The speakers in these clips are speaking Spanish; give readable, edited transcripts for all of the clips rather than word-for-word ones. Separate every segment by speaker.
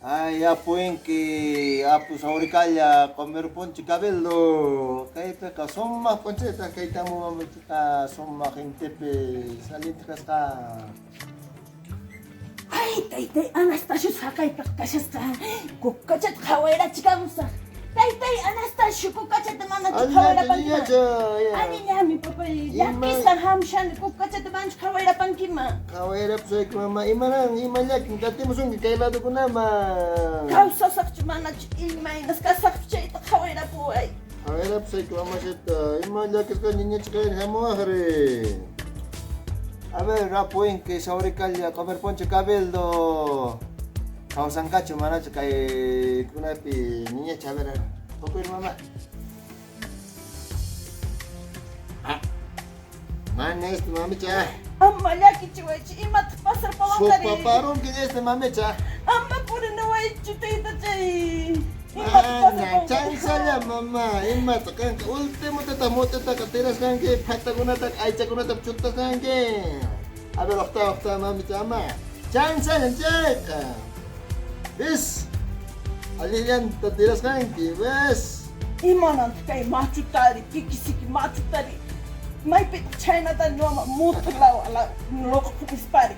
Speaker 1: Ay, apuin que apu sauricalla comer ponche cabello. Kay peka somma poncheta kay tamu mamita somma gentepe salintas ka.
Speaker 2: Ay, taytay, Anastasio sakay pakashasta. Kukachat khawera chikamusa. Taytay, Anastasio kukachat mana khawera pankima. Ani nyami papay. Yakisa hamshan kukachat man khawera pankima.
Speaker 1: Khawera psoy mama imanang imalyak kati musung kay lado ko naman.
Speaker 2: Kau sasak chumana imay naskasak chay khawera puay.
Speaker 1: Khawera psoy mama seta imalyak ka ninya chikain hamuahre. A ver, apuin que sauricalla comer ponche cabello. Kausan kacu mana kay kunapi niña chabera. Pokoknya mama. Ah. Mana este mami cha?
Speaker 2: Amma laki chiwachi imat pasar pawangkari.
Speaker 1: Sopa parong kini este mami cha.
Speaker 2: Amma pura nawai chutay chay.
Speaker 1: Mana chansala mama. Imat kan ultimo tata katiras kan ke pata kunata aicha kunata chutas kan ke. A ver, octa mami cha ama. Chansala checa. Bis. Alihan tatiras kan ke bes.
Speaker 2: Imanan kay machutari kikisiki machutari. May pit China tan noma mutlaw ala loko kumispari.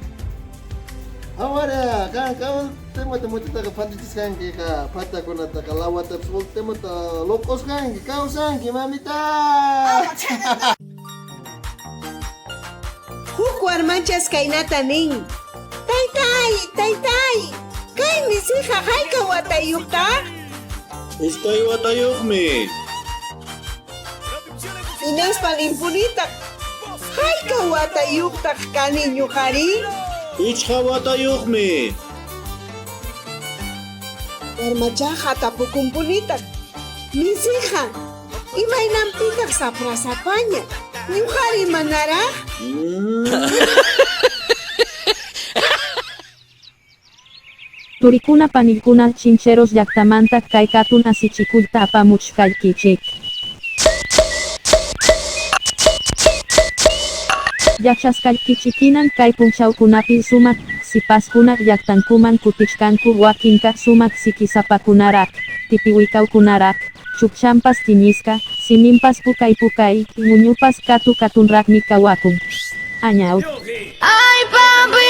Speaker 1: Ahora, kan kau temo kita fantastis kan ka pata kuna ta kalawat ta sul temo ta lokos kan kau sang mamita.
Speaker 3: Hukwar manchas kainata ning. Taytay. Kay misija hay ka watayukta?
Speaker 4: Estoy watayukmi.
Speaker 3: Ines palimpunita. Hay ka watayukta kaninyo kari?
Speaker 4: Ichha watayukmi.
Speaker 3: Warmachaja tapukumpunita. Misija. Imay nampitak sa prasapanya. Nyukari manara?
Speaker 5: Turikuna panikuna chincheros yaktamanta kay katun asichikulta apamuch kay kichik. Yakshas kay kichikinan kay punchawkunapi sumak sipaskuna yaktankuman kutichkanku wakinka sumak sikisapakunarak, tipiwikawkunarak, chukchampas tiñiska, simimpas pukay, nguñupas katunrakmi kawakun. Añaw.
Speaker 6: Ay, papi.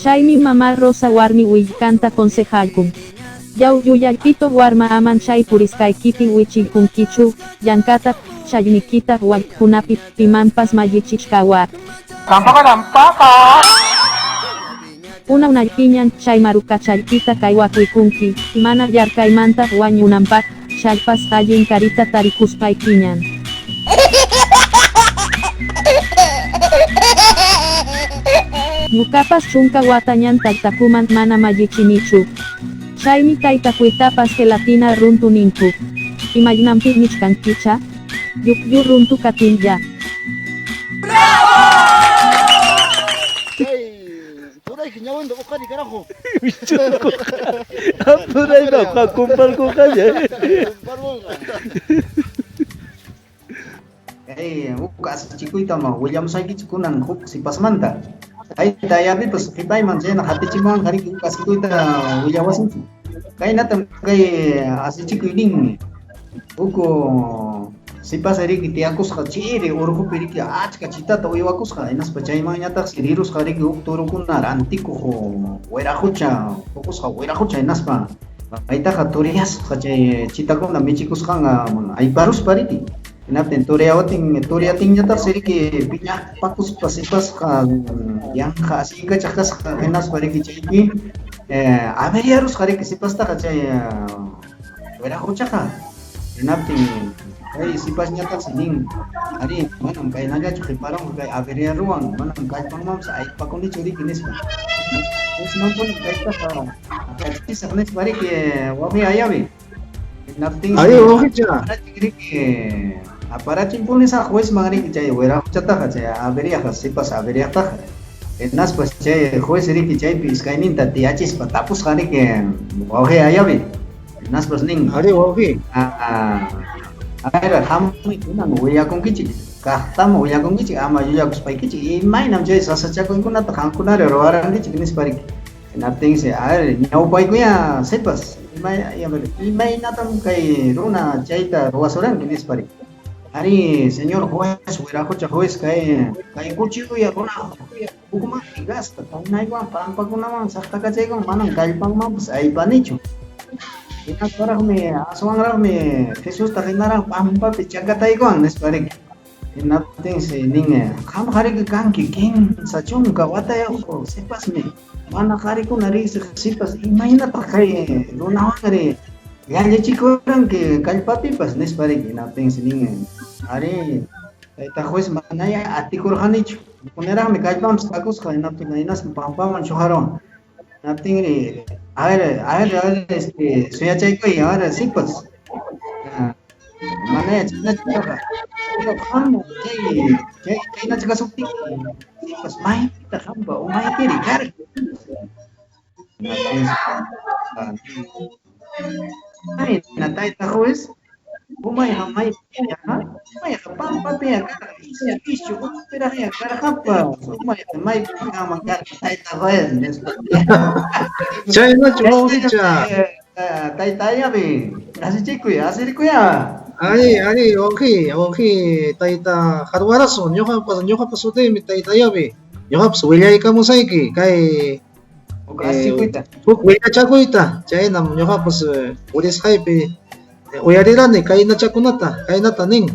Speaker 5: Chaymi mama Rosa warmi willkanta konsejalkun. Yaw yuyaypito warma aman chay puriskaykipi wichilkunkichu, yankata, chaynikita wakkunapi pimampas mayichichkawak. Unaypiñan chay marukachallpita kay wakwikunki, mana yarkaymanta wañunampak, chaypas allin karita tarikuspaykiñan. Ñukapas chunka watañan taytakuman mana mallichinichu. Chaymi taytakuitapas gelatina runtu ninku. Imaynampi nichkankicha? Yukyu runtu katinlla.
Speaker 1: Turay kinyawan do ka di karajo.
Speaker 4: Turay na kumpal ko kanya.
Speaker 7: Ukas chikuita ma William Saiki chikunan huk si pasmanta. Ay tayabi pues kitay man siya hati chiman kari ukas chikuita William wasin. Kay natam kay asi chikuiding uko si pasari kiti akus kachiri urku piriki achka chita to iwakus ka inas pachay man nyata sirirus kari uk turukun narantiko ho werahucha fokus ka werahucha inas pa. Ay ta katurias kachay chita ko na michikus ka nga ay barus pariti. Inatin turiating nyata siri ki pinya pakus pasipas ka yang kasi ka chakas enas pari ki chiki averiarus kari ki sipas ta kachay wera hucha ka inatin ay sipas nyata sining ari manam kay naga chukri parang kay averiaruang manam kay pangmam sa ay pakuni churi kinis pa es mampun kay ta ka kay sa kinis pari ki wami ayawi inatin
Speaker 4: Ayo hucha.
Speaker 7: Para chimpulin sa juez mangani kichay wera chata kachay averia sipas averia ta enas pues chay juez ri kichay piskainin tati achis patapus kani ke oje ayabi enas pues ning
Speaker 4: Ari wabi.
Speaker 7: era ham ina no ya con kichi kahtam uya kong kici ama yuya kuspai kici imai nam jai sasa cakon kuna takang kuna rewaran kici kinis parik nating se air nyau pai kuya sepas imai natam kai runa jaita ruasoran kinis parik hari señor juez hubiera cocha juez kai kuciu ya runa hukuma tigas tatau nai kwa pampa kuna man sakta kacai kong manang kalpang mampus ai panichu ina korang me aswang rang me Jesus takinarang pampa pichaga tai kong nes parik nating se ninge kam hari ke kangki king sachung kawata ya ko sepas me mana hari ko nari sepas imai na pakai runa hari yan le chico rang ke kalpapi pas nes parik nating se ninge hari ta juez manaya ati kurhanichu ponerang me kalpam stakus ka nating inas pampa man shoharon nating ri este soya chay ko ya sepas mana china chika pero kamu kay na chika sukti pas mai kita hamba o mai kiri kar ai na tai ta juez umay hamay ha may kapam papi ka isyo pero ya kar hapa umay ka magka tai ta juez
Speaker 8: China chukicha.
Speaker 7: tai ya be nasi chiku ya asiri ku ya
Speaker 8: 아니 오케이 타이타 카르와라소 뇨하파소 데미 타이타 야베 뇨하파소 웰야이카 모사이키 카이
Speaker 7: okasi kuita
Speaker 8: 꼭 웰야 차고이타 자이남 뇨하파소 우리 사이베 오야리라네 카이나 차쿠나타 카이나타 닝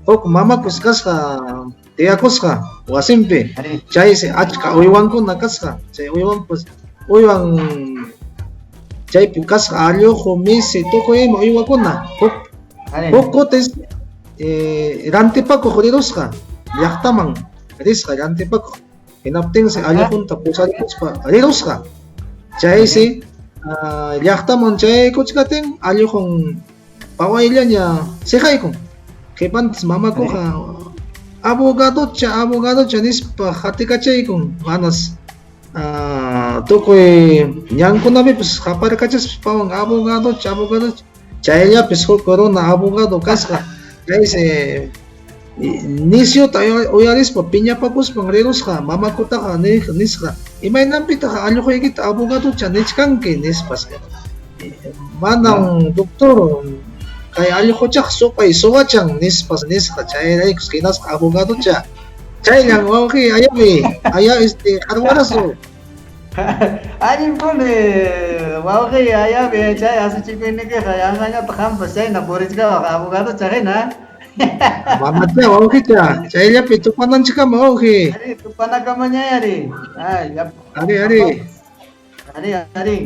Speaker 8: 꼭 마마쿠스카스카 데야코스카 와셈페 자이세 아치카 오이완코 나카스카 자이 오이완포스 오이완 자이 피카스카 알료 호미세 토코에 오이완코나 꼭 Pocotes rantipaco jodidoska yaktamang riska rantipaco inapting sa alakon tapos pa ridoska chay si yaktamang chay kuchkating alakong pawailan niya sekay kong kepan mama ko ka abogado cha nispa hatika chay kong manas tokoy nyang ko nabi pues kapar kachas pawang abogado Chaya pesco corona abogado casca dice nisyo tayo oyaris pa pinya papus pangreros ka mama ko ta ka niska imay nampita ka alyo ko ikita abogado cha niskangke nispas manang doktor kay alyo ko chak so pay sowa chang nispas niska chaya ay kinas abogado cha chaya lang okay ayaw karwaraso
Speaker 7: Ani pone wauke ya be chay asu chiku ini ke kayangnya takam pasay na boris ka abogado chay na
Speaker 8: mama cha okay cha chaya pitu panan chika mo okay
Speaker 7: ari tu panakamanya ari ari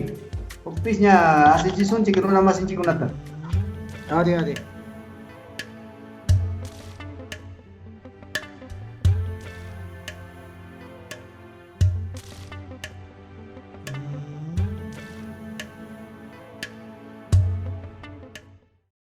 Speaker 7: office nya asu chisun chikiru nama sin chikunata
Speaker 8: ari